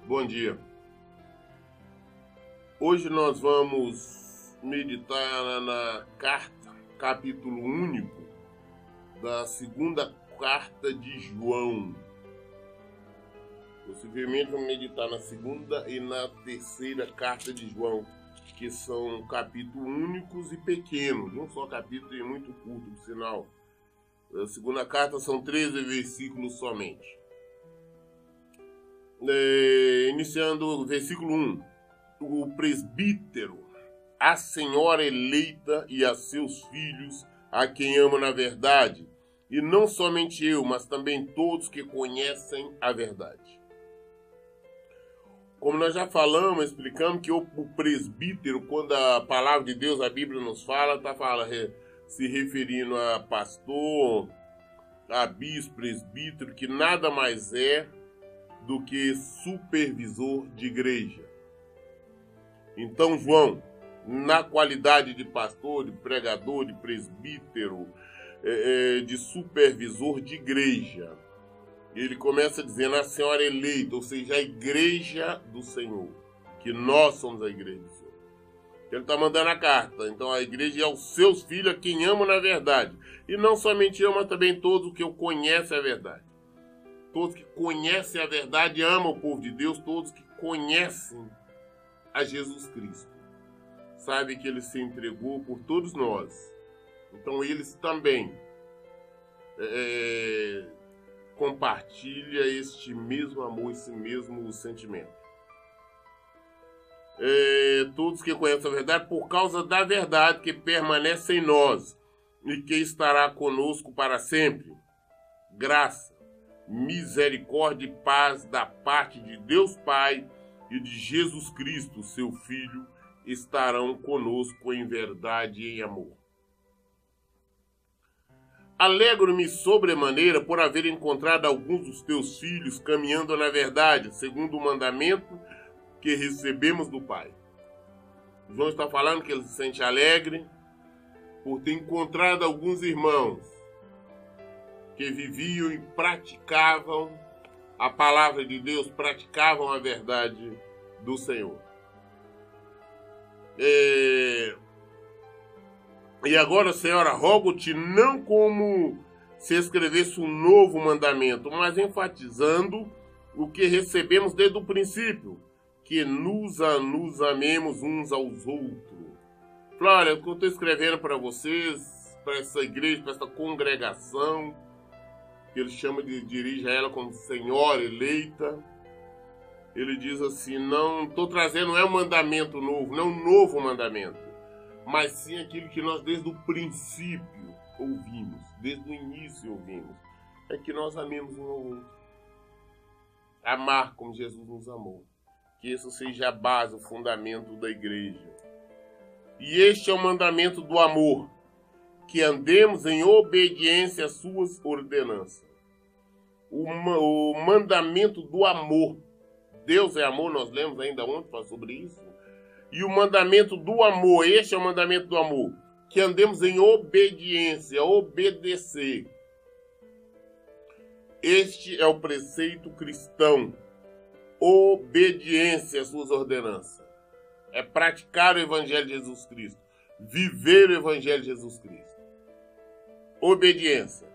Bom dia. Hoje nós vamos meditar na carta, capítulo único da segunda carta de João. Possivelmente vamos meditar na segunda e na terceira carta de João, que são capítulos únicos e pequenos, um só capítulo e muito curto, por sinal. A segunda carta são 13 versículos somente. Iniciando o versículo 1. O presbítero, a senhora eleita e a seus filhos, a quem amo na verdade, e não somente eu, mas também todos que conhecem a verdade. Como nós já falamos, explicamos que o presbítero, quando a palavra de Deus, a Bíblia nos fala, se referindo a pastor, a bispo, presbítero, que nada mais é do que supervisor de igreja. Então, João, na qualidade de pastor, de pregador, de presbítero, de supervisor de igreja, ele começa dizendo a senhora eleita, ou seja, a igreja do Senhor, que nós somos a igreja do Senhor. Ele está mandando a carta. Então, a igreja é aos seus filhos, a quem amo na verdade. E não somente eu, mas também todos que conhecem a verdade. Todos que conhecem a verdade amam o povo de Deus, todos que conhecem a Jesus Cristo. Sabem que ele se entregou por todos nós. Então eles também compartilham este mesmo amor, esse mesmo sentimento. Todos que conhecem a verdade por causa da verdade que permanece em nós e que estará conosco para sempre. Graça, misericórdia e paz da parte de Deus Pai e de Jesus Cristo, seu Filho, estarão conosco em verdade e em amor. Alegro-me sobremaneira por haver encontrado alguns dos teus filhos caminhando na verdade, segundo o mandamento que recebemos do Pai. João está falando que ele se sente alegre por ter encontrado alguns irmãos que viviam e praticavam a palavra de Deus, praticavam a verdade do Senhor. E agora, Senhora, rogo-te não como se escrevesse um novo mandamento, mas enfatizando o que recebemos desde o princípio, que nos amemos uns aos outros. Olha, o que eu estou escrevendo para vocês, para essa igreja, para essa congregação, que ele dirige a ela como senhora eleita. Ele diz assim, não estou trazendo, não é um mandamento novo, não é um novo mandamento, mas sim aquilo que nós desde o princípio ouvimos, desde o início ouvimos, é que nós amemos um ao outro. Amar como Jesus nos amou. Que isso seja a base, o fundamento da igreja. E este é o mandamento do amor, que andemos em obediência às suas ordenanças. O mandamento do amor. Deus é amor, nós lemos ainda ontem sobre isso. E o mandamento do amor, este é o mandamento do amor, que andemos em obediência, obedecer. Este é o preceito cristão, obediência às suas ordenanças. É praticar o Evangelho de Jesus Cristo, viver o Evangelho de Jesus Cristo. Obediência.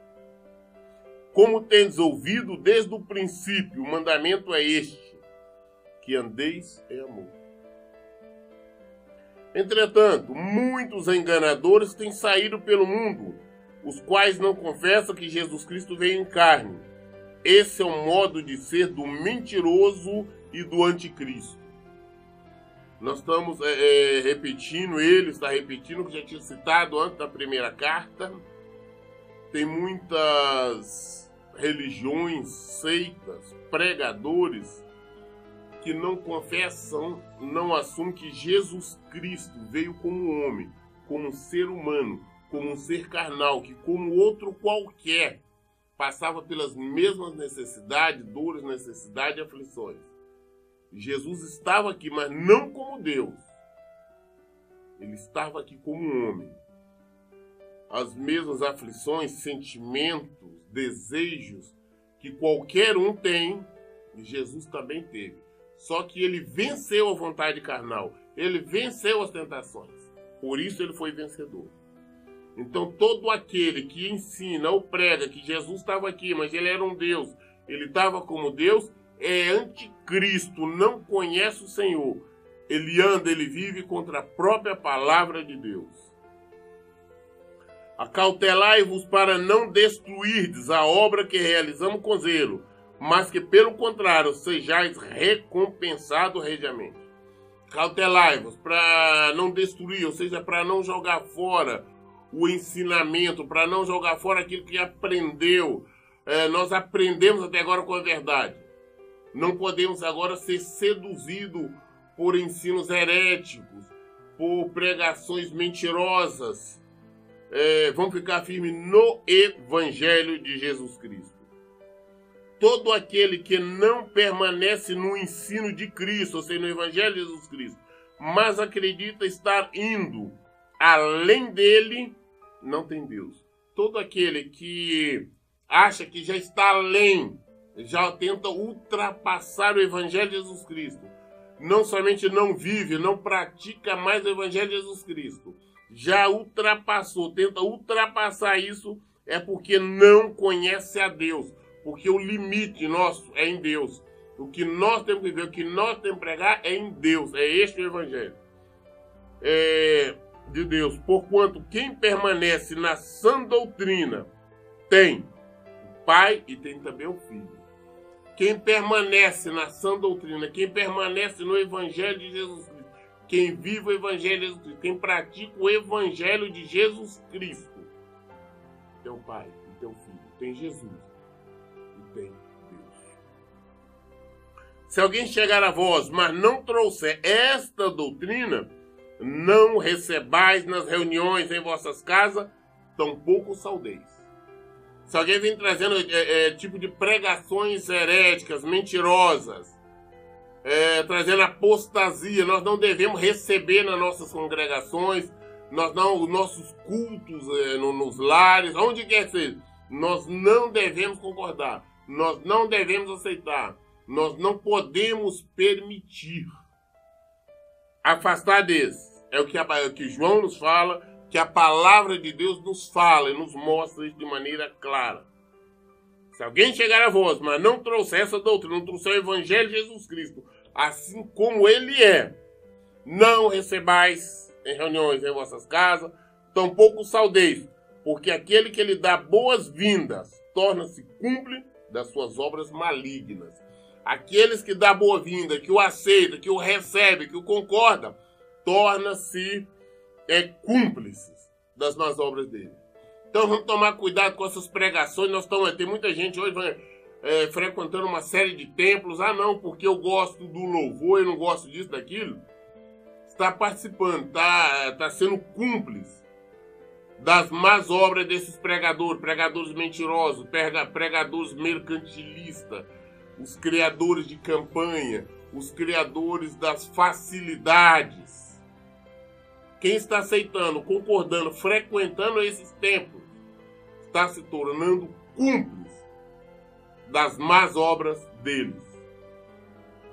Como tendes ouvido desde o princípio, o mandamento é este, que andeis em amor. Entretanto, muitos enganadores têm saído pelo mundo, os quais não confessam que Jesus Cristo veio em carne. Esse é o modo de ser do mentiroso e do anticristo. Nós estamos repetindo, ele está repetindo o que já tinha citado antes da primeira carta. Tem muitas religiões, seitas, pregadores que não confessam, não assumem que Jesus Cristo veio como homem, como um ser humano, como um ser carnal, que como outro qualquer passava pelas mesmas necessidades, dores, necessidades e aflições. Jesus estava aqui, mas não como Deus. Ele estava aqui como um homem. As mesmas aflições, sentimentos, desejos que qualquer um tem, Jesus também teve. Só que ele venceu a vontade carnal. Ele venceu as tentações. Por isso ele foi vencedor. Então todo aquele que ensina ou prega que Jesus estava aqui, mas ele era um Deus, ele estava como Deus, é anticristo, não conhece o Senhor. Ele anda, ele vive contra a própria palavra de Deus. Acautelai-vos para não destruirdes a obra que realizamos com zelo, mas que pelo contrário sejais recompensados regiamente. Cautelai-vos para não destruir, ou seja, para não jogar fora o ensinamento, para não jogar fora aquilo que aprendeu. Nós aprendemos até agora com a verdade. Não podemos agora ser seduzidos por ensinos heréticos, por pregações mentirosas. Vamos ficar firmes no Evangelho de Jesus Cristo. Todo aquele que não permanece no ensino de Cristo, ou seja, no Evangelho de Jesus Cristo, mas acredita estar indo além dele, não tem Deus. Todo aquele que acha que já está além, já tenta ultrapassar o Evangelho de Jesus Cristo, não somente não vive, não pratica mais o Evangelho de Jesus Cristo, já ultrapassou, tenta ultrapassar isso, é porque não conhece a Deus, porque o limite nosso é em Deus. O que nós temos que viver, o que nós temos que pregar é em Deus, é este o Evangelho de Deus. Porquanto quem permanece na sã doutrina tem o Pai e tem também o Filho. Quem permanece na sã doutrina, quem permanece no Evangelho de Jesus Cristo, quem vive o Evangelho de Jesus Cristo, quem pratica o Evangelho de Jesus Cristo, tem o Pai e tem o Filho, tem Jesus e tem Deus. Se alguém chegar a vós, mas não trouxer esta doutrina, não recebais nas reuniões em vossas casas, tampouco saudeis. Se alguém vem trazendo tipo de pregações heréticas, mentirosas, trazendo apostasia, nós não devemos receber nas nossas congregações, os nossos cultos nos lares, onde quer que seja. Nós não devemos concordar, nós não devemos aceitar, nós não podemos permitir. Afastar desse. É o que João nos fala, que a palavra de Deus nos fala e nos mostra isso de maneira clara. Se alguém chegar a vós, mas não trouxer essa doutrina, não trouxer o Evangelho de Jesus Cristo, assim como ele é, não recebais em reuniões em vossas casas, tampouco saudeis, porque aquele que lhe dá boas-vindas torna-se cúmplice das suas obras malignas. Aqueles que dá boa-vinda, que o aceita, que o recebe, que o concorda, torna-se cúmplices das más obras dele. Então vamos tomar cuidado com essas pregações. Tem muita gente hoje frequentando uma série de templos. Ah não, porque eu gosto do louvor e não gosto disso, daquilo. Está participando, está sendo cúmplice das más obras desses pregadores mentirosos, pregadores mercantilistas, os criadores de campanha, os criadores das facilidades. Quem está aceitando, concordando, frequentando esses templos, está se tornando cúmplice das más obras deles.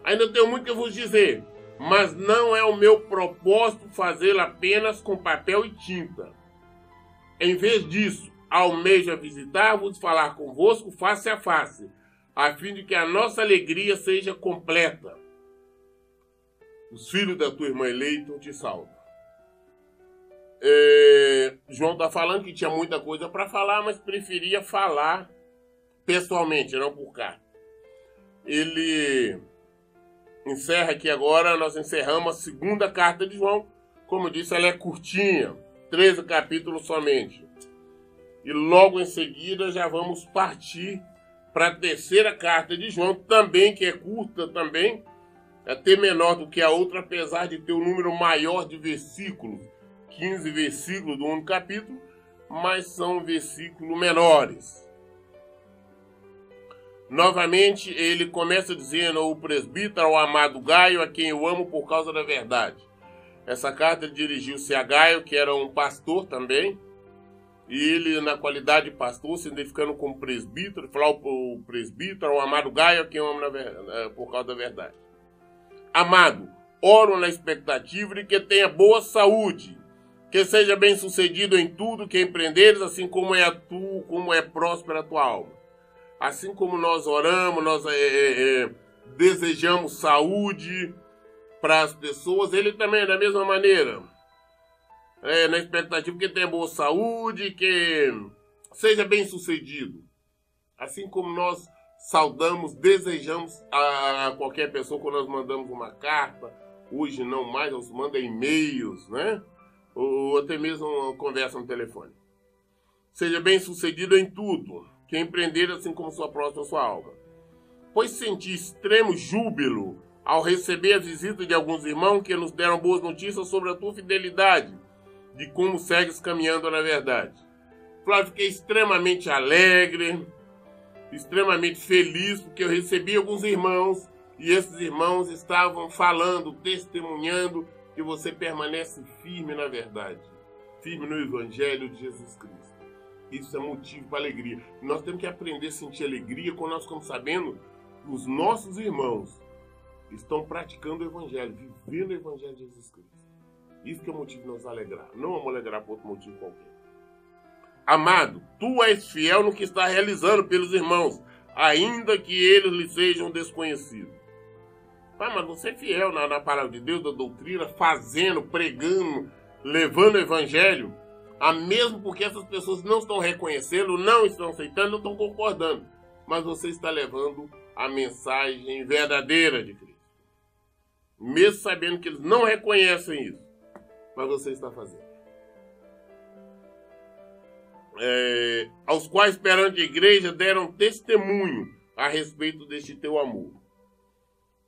Ainda tenho muito que vos dizer, mas não é o meu propósito fazê-lo apenas com papel e tinta. Em vez disso, almejo visitar-vos e falar convosco face a face, a fim de que a nossa alegria seja completa. Os filhos da tua irmã Eleiton te salvam. João está falando que tinha muita coisa para falar, mas preferia falar pessoalmente, não por carta. Ele encerra aqui agora, nós encerramos a segunda carta de João. Como eu disse, ela é curtinha, 13 capítulos somente. E logo em seguida já vamos partir para a terceira carta de João, também que é curta também, até menor do que a outra, apesar de ter um número maior de versículos, 15 versículos do único capítulo, mas são versículos menores. Novamente, ele começa dizendo: o presbítero, ao amado Gaio, a quem eu amo por causa da verdade. Essa carta dirigiu-se a Gaio, que era um pastor também, e ele, na qualidade de pastor, se identificando como presbítero, falou: o presbítero, ao amado Gaio, a quem eu amo por causa da verdade. Amado, oro na expectativa de que tenha boa saúde, que seja bem sucedido em tudo que empreenderes, assim como é próspera a tua alma. Assim como nós oramos, nós desejamos saúde para as pessoas, ele também, da mesma maneira, na expectativa que tenha boa saúde, que seja bem sucedido. Assim como nós saudamos, desejamos a qualquer pessoa quando nós mandamos uma carta, hoje não mais, nós mandamos e-mails, né? Ou até mesmo uma conversa no telefone. Seja bem sucedido em tudo, que empreender assim como sua próxima sua alma. Pois senti extremo júbilo ao receber a visita de alguns irmãos que nos deram boas notícias sobre a tua fidelidade, de como segues caminhando na verdade. Flávio, fiquei extremamente alegre, extremamente feliz, porque eu recebi alguns irmãos, e esses irmãos estavam falando, testemunhando, que você permanece firme na verdade, firme no Evangelho de Jesus Cristo. Isso é motivo para alegria. Nós temos que aprender a sentir alegria quando nós ficamos sabendo que os nossos irmãos estão praticando o Evangelho, vivendo o Evangelho de Jesus Cristo. Isso que é o motivo de nos alegrar. Não vamos alegrar por outro motivo qualquer. Amado, tu és fiel no que está realizando pelos irmãos, ainda que eles lhe sejam desconhecidos. Mas você é fiel na palavra de Deus, da doutrina, fazendo, pregando, levando o Evangelho, mesmo porque essas pessoas não estão reconhecendo, não estão aceitando, não estão concordando. Mas você está levando a mensagem verdadeira de Cristo. Mesmo sabendo que eles não reconhecem isso, mas você está fazendo. Aos quais perante a igreja deram testemunho a respeito deste teu amor.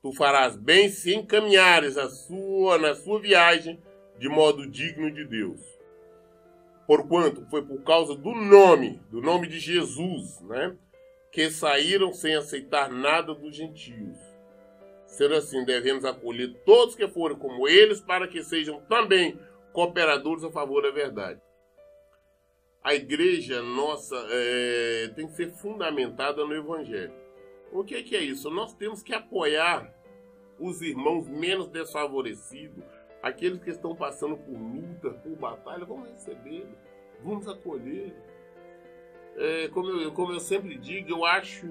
Tu farás bem se encaminhares na sua viagem de modo digno de Deus. Porquanto foi por causa do nome de Jesus, né, que saíram sem aceitar nada dos gentios. Sendo assim, devemos acolher todos que forem como eles, para que sejam também cooperadores a favor da verdade. A igreja nossa tem que ser fundamentada no Evangelho. O que é isso? Nós temos que apoiar os irmãos menos desfavorecidos, aqueles que estão passando por luta, por batalha. Vamos receber, vamos acolher. Como eu sempre digo, eu acho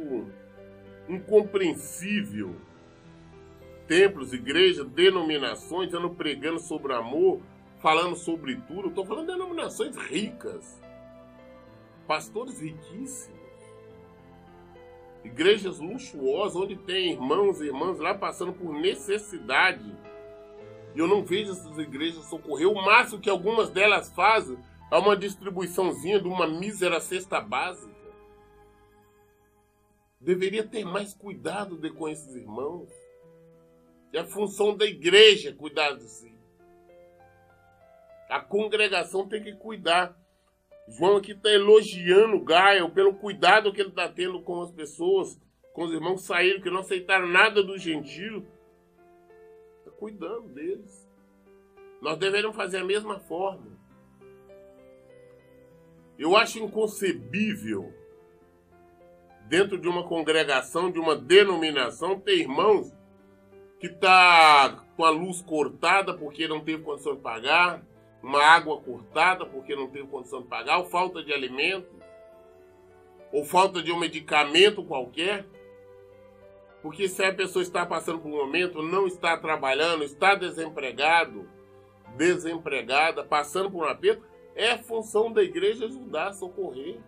incompreensível templos, igrejas, denominações andam pregando sobre amor, falando sobre tudo. Estou falando de denominações ricas, pastores riquíssimos, igrejas luxuosas, onde tem irmãos e irmãs lá passando por necessidade. E eu não vejo essas igrejas socorrer. O máximo que algumas delas fazem é uma distribuiçãozinha de uma mísera cesta básica. Deveria ter mais cuidado com esses irmãos. É a função da igreja cuidar de si. A congregação tem que cuidar. João aqui está elogiando Gaio pelo cuidado que ele está tendo com as pessoas, com os irmãos que saíram, que não aceitaram nada do gentio. Está cuidando deles. Nós deveríamos fazer a mesma forma. Eu acho inconcebível, dentro de uma congregação, de uma denominação, ter irmãos que está com a luz cortada porque não teve condição de pagar, uma água cortada porque não teve condição de pagar, ou falta de alimento, ou falta de um medicamento qualquer. Porque se a pessoa está passando por um momento, não está trabalhando, está desempregada, passando por um aperto, é a função da igreja ajudar, socorrer.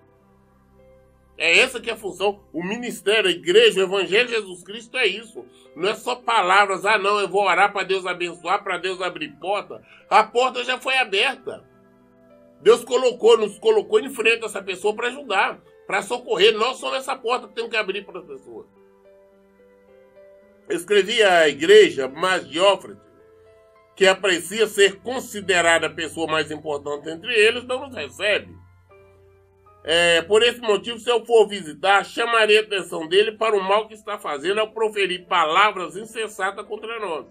É essa que é a função. O ministério, a igreja, o Evangelho de Jesus Cristo é isso. Não é só palavras. Não, eu vou orar para Deus abençoar, para Deus abrir porta. A porta já foi aberta. Deus nos colocou em frente a essa pessoa para ajudar, para socorrer. Nós somos essa porta que temos que abrir para as pessoas. Eu escrevi à igreja, mas Diófrate, que aprecia ser considerada a pessoa mais importante entre eles, não nos recebe. Por esse motivo, se eu for visitar, chamarei a atenção dele para o mal que está fazendo ao proferir palavras insensatas contra nós.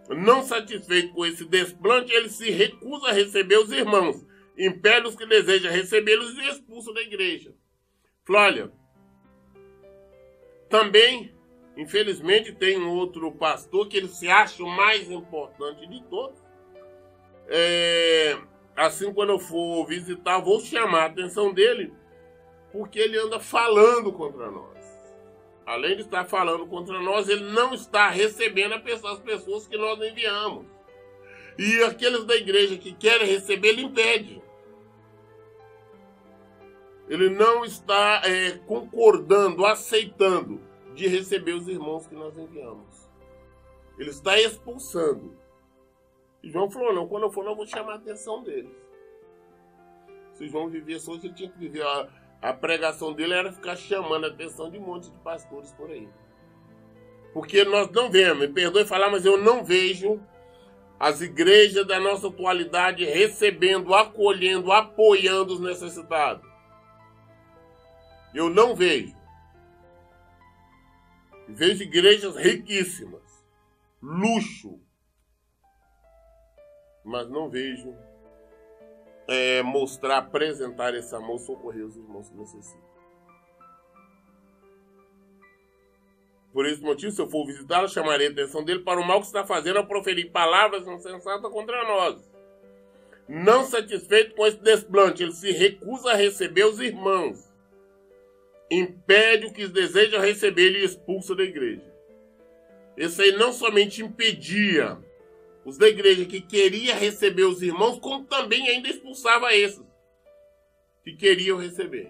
Não satisfeito com esse desplante, ele se recusa a receber os irmãos, impede os que desejam recebê-los e expulsa da igreja. Falou, olha, também Infelizmente tem um outro pastor que ele se acha o mais importante de todos. Assim, quando eu for visitar, vou chamar a atenção dele, porque ele anda falando contra nós. Além de estar falando contra nós, ele não está recebendo as pessoas que nós enviamos. E aqueles da igreja que querem receber, ele impede. Ele não está concordando, aceitando de receber os irmãos que nós enviamos. Ele está expulsando. E João falou, não, quando eu for, não vou chamar a atenção deles. Se João vivesse hoje, ele tinha que viver. A pregação dele era ficar chamando a atenção de um monte de pastores por aí. Porque nós não vemos, me perdoe falar, mas eu não vejo as igrejas da nossa atualidade recebendo, acolhendo, apoiando os necessitados. Eu não vejo. Vejo igrejas riquíssimas, luxo, mas não vejo mostrar, apresentar esse amor, socorrer os irmãos que necessitam. Por esse motivo, se eu for visitá-lo, chamarei a atenção dele para o mal que está fazendo ao proferir palavras insensatas contra nós. Não satisfeito com esse desplante, ele se recusa a receber os irmãos, impede o que desejam receber e expulsa da igreja. Esse aí não somente impedia os da igreja que queria receber os irmãos, como também ainda expulsava esses que queriam receber.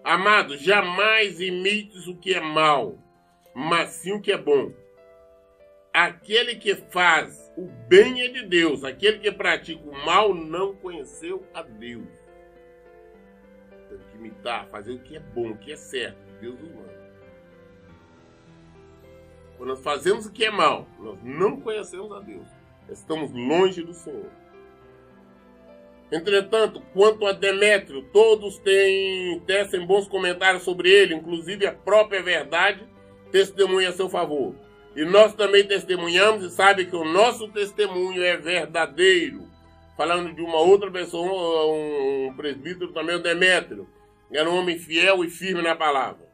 Amado, jamais imites o que é mal, mas sim o que é bom. Aquele que faz o bem é de Deus, aquele que pratica o mal não conheceu a Deus. Tem que imitar, fazer o que é bom, o que é certo, Deus nos manda. Quando nós fazemos o que é mal, nós não conhecemos a Deus. Estamos longe do Senhor. Entretanto, quanto a Demétrio, todos tecem bons comentários sobre ele, inclusive a própria verdade testemunha a seu favor. E nós também testemunhamos e sabe que o nosso testemunho é verdadeiro. Falando de uma outra pessoa, um presbítero também, o Demétrio, era um homem fiel e firme na palavra.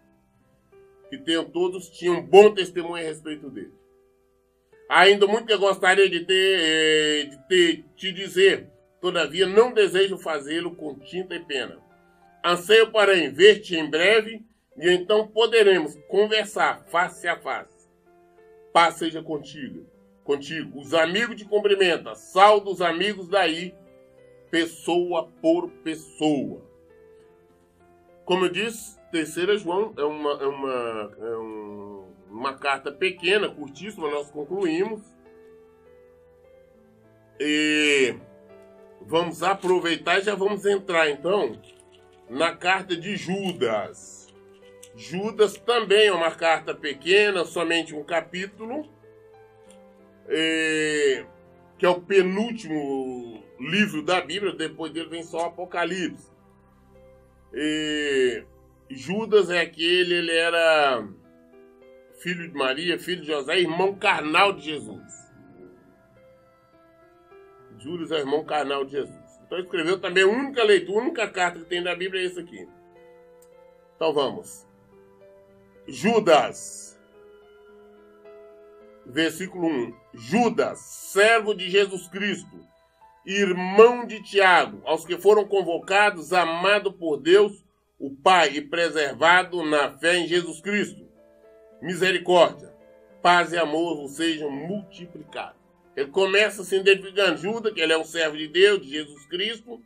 Que todos tinham um bom testemunho a respeito dele. Ainda muito que eu gostaria de te dizer, todavia não desejo fazê-lo com tinta e pena. Anseio, porém, ver-te em breve, e então poderemos conversar face a face. Paz seja contigo. Os amigos te cumprimentam. Saúde os amigos daí, pessoa por pessoa. Como eu disse, 3 João é uma carta pequena, curtíssima, nós concluímos. E vamos aproveitar e já vamos entrar, então, na carta de Judas. Judas também é uma carta pequena, somente um capítulo, que é o penúltimo livro da Bíblia, depois dele vem só o Apocalipse. Judas é ele era filho de Maria, filho de José, irmão carnal de Jesus. Judas é irmão carnal de Jesus. Então escreveu também a única leitura, a única carta que tem da Bíblia é essa aqui. Então vamos. Judas, versículo 1. Judas, servo de Jesus Cristo, irmão de Tiago, aos que foram convocados, amado por Deus, o Pai, e preservado na fé em Jesus Cristo. Misericórdia, paz e amor vos sejam multiplicados. Ele começa se identificando Judas, que ele é um servo de Deus, de Jesus Cristo,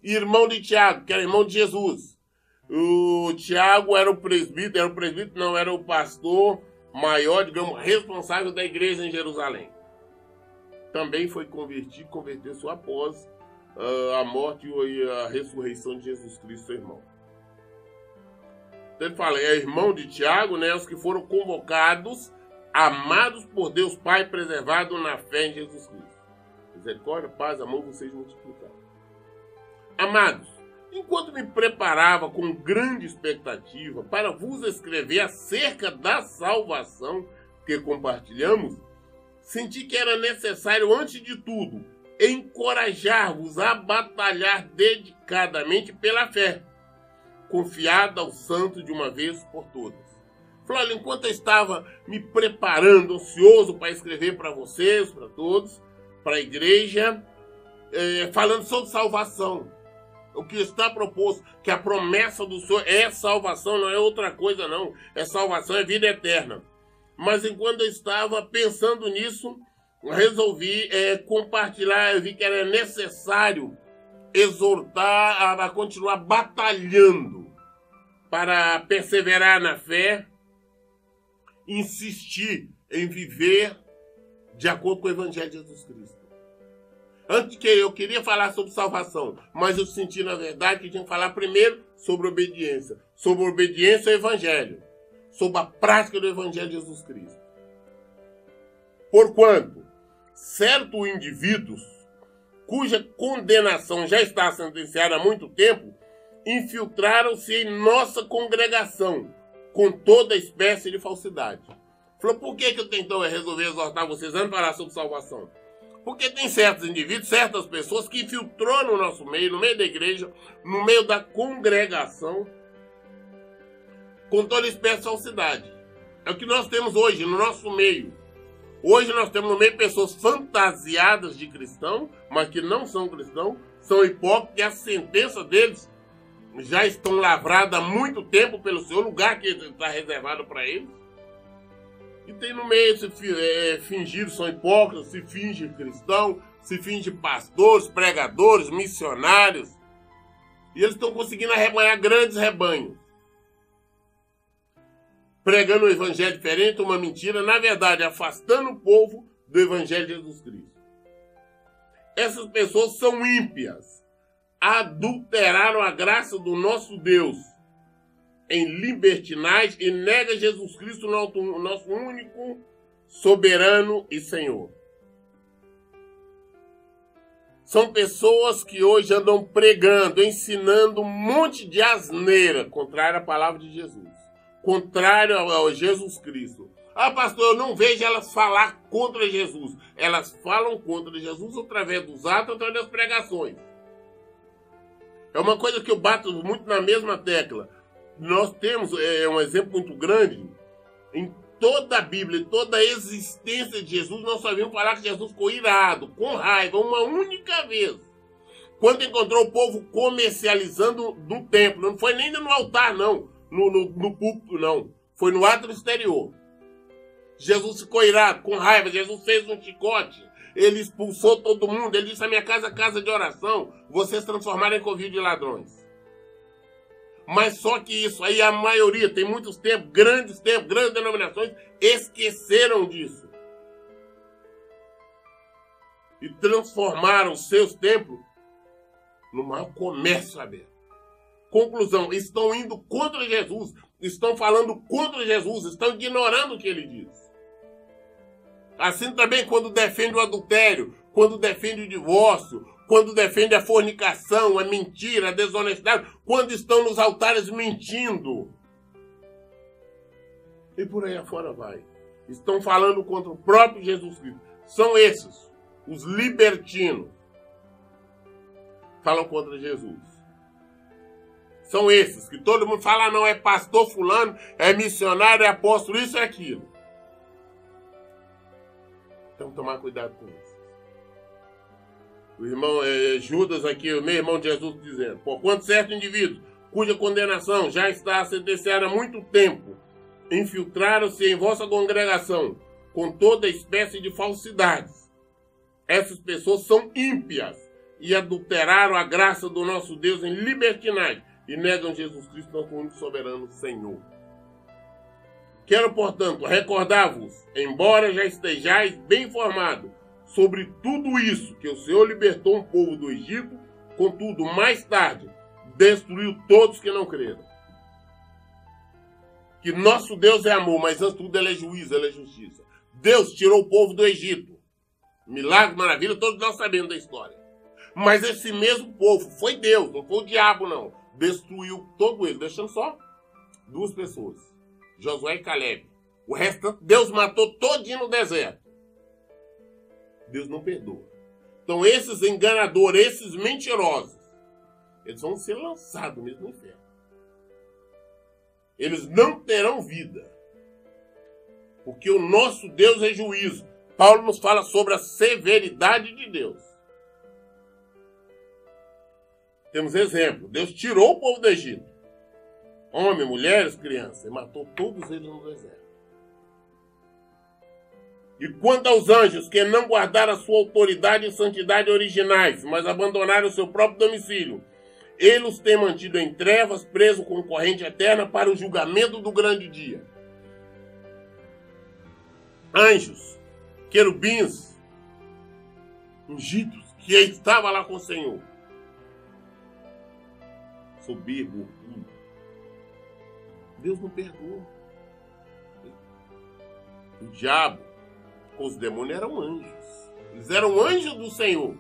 e irmão de Tiago, que era irmão de Jesus. O Tiago era o presbítero, era o pastor maior, digamos, responsável da igreja em Jerusalém. Também foi converteu-se após a morte e a ressurreição de Jesus Cristo, seu irmão. Então ele fala, é irmão de Tiago, né, os que foram convocados, amados por Deus Pai, preservados na fé em Jesus Cristo. Misericórdia, paz, amor, vocês multiplicaram. Amados, enquanto me preparava com grande expectativa para vos escrever acerca da salvação que compartilhamos, senti que era necessário, antes de tudo, encorajar-vos a batalhar dedicadamente pela fé, confiada ao santo de uma vez por todas. Falou, olha, enquanto eu estava me preparando, ansioso para escrever para vocês, para todos, para a igreja, falando sobre salvação. O que está proposto, que a promessa do Senhor é salvação, não é outra coisa não. É salvação, é vida eterna. Mas enquanto eu estava pensando nisso, resolvi compartilhar, eu vi que era necessário exortar a continuar batalhando para perseverar na fé, insistir em viver de acordo com o Evangelho de Jesus Cristo. Antes que eu queria falar sobre salvação, mas eu senti, na verdade, que tinha que falar primeiro sobre obediência ao Evangelho, sobre a prática do Evangelho de Jesus Cristo. Porquanto, certos indivíduos, cuja condenação já está sentenciada há muito tempo, infiltraram-se em nossa congregação com toda espécie de falsidade. Falou, por que eu então resolvi exortar vocês antes de falar sobre salvação? Porque tem certos indivíduos, certas pessoas que infiltrou no nosso meio, no meio da igreja, no meio da congregação, com toda espécie de falsidade. É o que nós temos hoje no nosso meio. Hoje nós temos no meio pessoas fantasiadas de cristão, mas que não são cristãos, são hipócritas e a sentença deles já estão lavradas há muito tempo pelo Senhor, lugar que está reservado para eles. E tem no meio se fingir, são hipócritas, se finge cristão, se finge pastores, pregadores, missionários. E eles estão conseguindo arrebanhar grandes rebanhos. Pregando um evangelho diferente, uma mentira, na verdade, afastando o povo do evangelho de Jesus Cristo. Essas pessoas são ímpias, adulteraram a graça do nosso Deus em libertinagem e nega Jesus Cristo, nosso único soberano e Senhor. São pessoas que hoje andam pregando, ensinando um monte de asneira, contrário à palavra de Jesus, contrário a Jesus Cristo. Ah, pastor, eu não vejo elas falar contra Jesus. Elas falam contra Jesus através dos atos, através das pregações. É uma coisa que eu bato muito na mesma tecla. Nós temos um exemplo muito grande. Em toda a Bíblia, em toda a existência de Jesus, nós só vimos falar que Jesus ficou irado, com raiva, uma única vez. Quando encontrou o povo comercializando no templo. Não foi nem no altar, não. No púlpito, não. Foi no ato exterior. Jesus ficou irado, com raiva. Jesus fez um chicote. Ele expulsou todo mundo. Ele disse, a minha casa é casa de oração. Vocês transformaram em covil de ladrões. Mas só que isso aí, a maioria, tem muitos grandes denominações, esqueceram disso. E transformaram seus templos no maior comércio aberto. Conclusão, estão indo contra Jesus, estão falando contra Jesus, estão ignorando o que ele diz. Assim também quando defende o adultério, quando defende o divórcio, quando defende a fornicação, a mentira, a desonestidade, quando estão nos altares mentindo. E por aí afora vai. Estão falando contra o próprio Jesus Cristo. São esses, os libertinos. Falam contra Jesus. São esses, que todo mundo fala, não, é pastor fulano, é missionário, é apóstolo, isso é aquilo. Então tomar cuidado com isso. O irmão Judas aqui, o meu irmão de Jesus, dizendo, porquanto certo indivíduo, cuja condenação já está sentenciada há muito tempo, infiltraram-se em vossa congregação com toda espécie de falsidades. Essas pessoas são ímpias e adulteraram a graça do nosso Deus em libertinagem e negam Jesus Cristo, nosso único soberano Senhor. Quero, portanto, recordar-vos, embora já estejais bem informados sobre tudo isso, que o Senhor libertou um povo do Egito, contudo, mais tarde, destruiu todos que não creram. Que nosso Deus é amor, mas antes de tudo ele é juízo, ele é justiça. Deus tirou o povo do Egito. Milagre, maravilha, todos nós sabemos da história. Mas esse mesmo povo, foi Deus, não foi o diabo não, destruiu todo ele, deixando só duas pessoas, Josué e Caleb. O restante, Deus matou todinho no deserto. Deus não perdoa. Então esses enganadores, esses mentirosos, eles vão ser lançados mesmo no inferno. Eles não terão vida. Porque o nosso Deus é juízo. Paulo nos fala sobre a severidade de Deus. Temos exemplo. Deus tirou o povo do Egito. Homens, mulheres, crianças. E matou todos eles no deserto. E quanto aos anjos que não guardaram a sua autoridade e santidade originais, mas abandonaram o seu próprio domicílio, ele os tem mantido em trevas, preso com corrente eterna para o julgamento do grande dia. Anjos, querubins, ungidos, que estava lá com o Senhor. Soberbo, orgulho. Deus não perdoou. O diabo, com os demônios, eram anjos. Eles eram anjos do Senhor.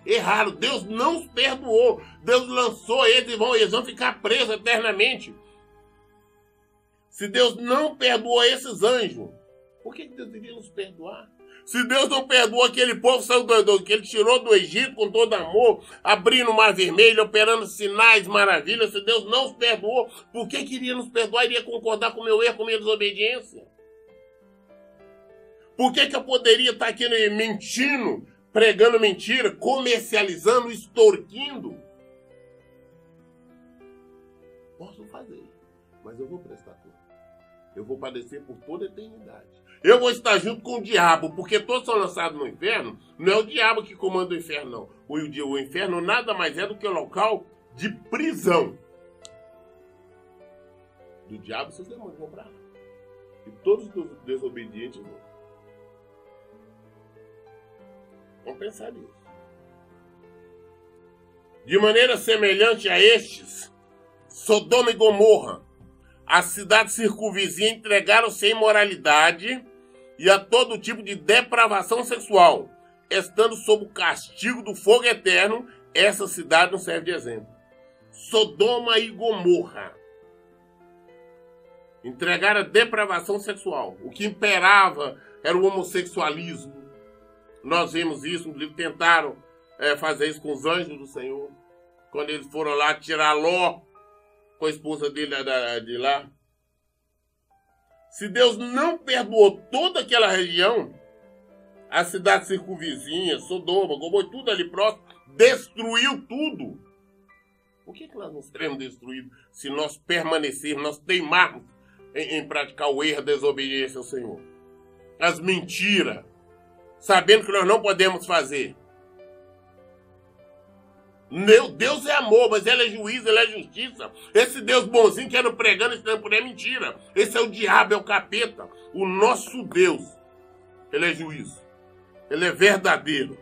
Erraram. Deus não os perdoou. Deus lançou eles e eles vão ficar presos eternamente. Se Deus não perdoou esses anjos, por que Deus deveria nos perdoar? Se Deus não perdoou aquele povo que ele tirou do Egito com todo amor, abrindo o Mar Vermelho, operando sinais, maravilhas, se Deus não os perdoou, por que queria nos perdoar? Iria concordar com o meu erro, com a minha desobediência? Por que eu poderia estar aqui mentindo, pregando mentira, comercializando, extorquindo? Posso fazer, mas eu vou prestar conta. Eu vou padecer por toda a eternidade. Eu vou estar junto com o diabo, porque todos são lançados no inferno. Não é o diabo que comanda o inferno, não. O inferno nada mais é do que o local de prisão. Do diabo, seus demônios vão pra lá. E todos os desobedientes vão. Vamos pensar nisso. De maneira semelhante a estes, Sodoma e Gomorra, as cidades circunvizinhas, entregaram-se à imoralidade e a todo tipo de depravação sexual, estando sob o castigo do fogo eterno. Essa cidade não serve de exemplo. Sodoma e Gomorra entregaram a depravação sexual. O que imperava era o homossexualismo. Nós vimos isso, inclusive tentaram fazer isso com os anjos do Senhor, quando eles foram lá tirar Ló com a esposa dele de lá. Se Deus não perdoou toda aquela região, a cidade circunvizinha, Sodoma, Gomorra, tudo ali próximo, destruiu tudo. Por que nós não seremos destruídos se nós permanecermos, nós teimarmos em praticar o erro, a desobediência ao Senhor? As mentiras, sabendo que nós não podemos fazer. Deus é amor, mas Ele é juízo, Ele é justiça. Esse Deus bonzinho que era pregando esse tempo é mentira. Esse é o diabo, é o capeta. O nosso Deus, Ele é juízo. Ele é verdadeiro.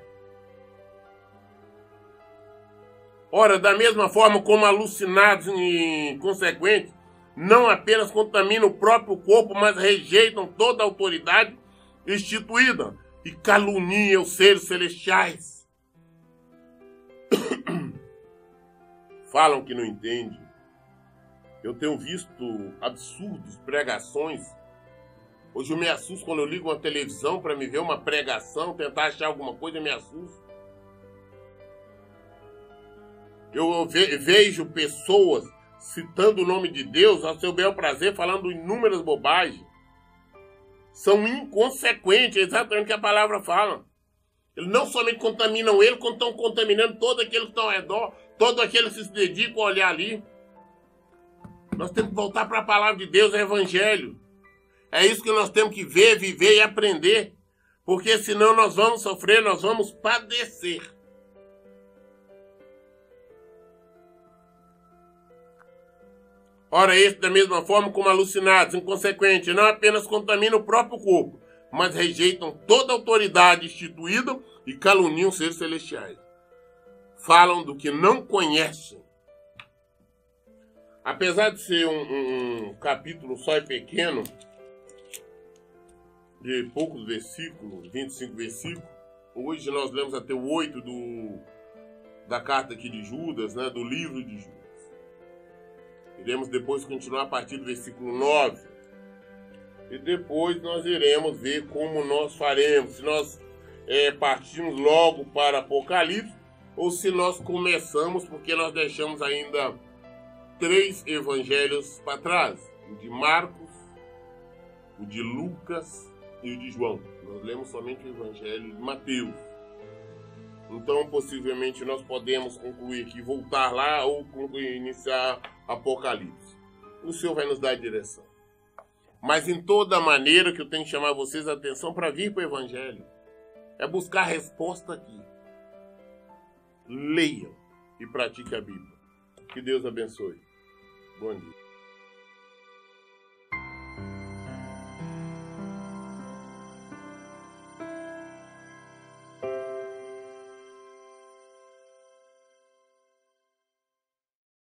Ora, da mesma forma como alucinados e inconsequentes, não apenas contaminam o próprio corpo, mas rejeitam toda a autoridade instituída e caluniam os seres celestiais. Falam que não entendem. Eu tenho visto absurdos, pregações. Hoje eu me assusto quando eu ligo uma televisão para me ver uma pregação, tentar achar alguma coisa, eu me assusto. Eu vejo pessoas citando o nome de Deus ao seu bel prazer, falando inúmeras bobagens. São inconsequentes, é exatamente o que a palavra fala. Eles não somente contaminam ele, como estão contaminando todos aqueles que estão ao redor, todos aqueles que se dedicam a olhar ali. Nós temos que voltar para a palavra de Deus, o Evangelho. É isso que nós temos que ver, viver e aprender. Porque senão nós vamos sofrer, nós vamos padecer. Ora, esse da mesma forma como alucinados, inconsequentes, não apenas contaminam o próprio corpo, mas rejeitam toda a autoridade instituída e caluniam os seres celestiais. Falam do que não conhecem. Apesar de ser um capítulo só e pequeno, de poucos versículos, 25 versículos, hoje nós lemos até o 8 da carta aqui de Judas, né, do livro de Judas. Iremos depois continuar a partir do versículo 9. E depois nós iremos ver como nós faremos. Se nós partimos logo para Apocalipse ou se nós começamos, porque nós deixamos ainda 3 evangelhos para trás. O de Marcos, o de Lucas e o de João. Nós lemos somente o Evangelho de Mateus. Então, possivelmente, nós podemos concluir aqui, voltar lá ou concluir, iniciar Apocalipse. O Senhor vai nos dar a direção. Mas em toda maneira que eu tenho que chamar vocês a atenção para vir para o Evangelho. É buscar a resposta aqui. Leiam e pratiquem a Bíblia. Que Deus abençoe. Bom dia.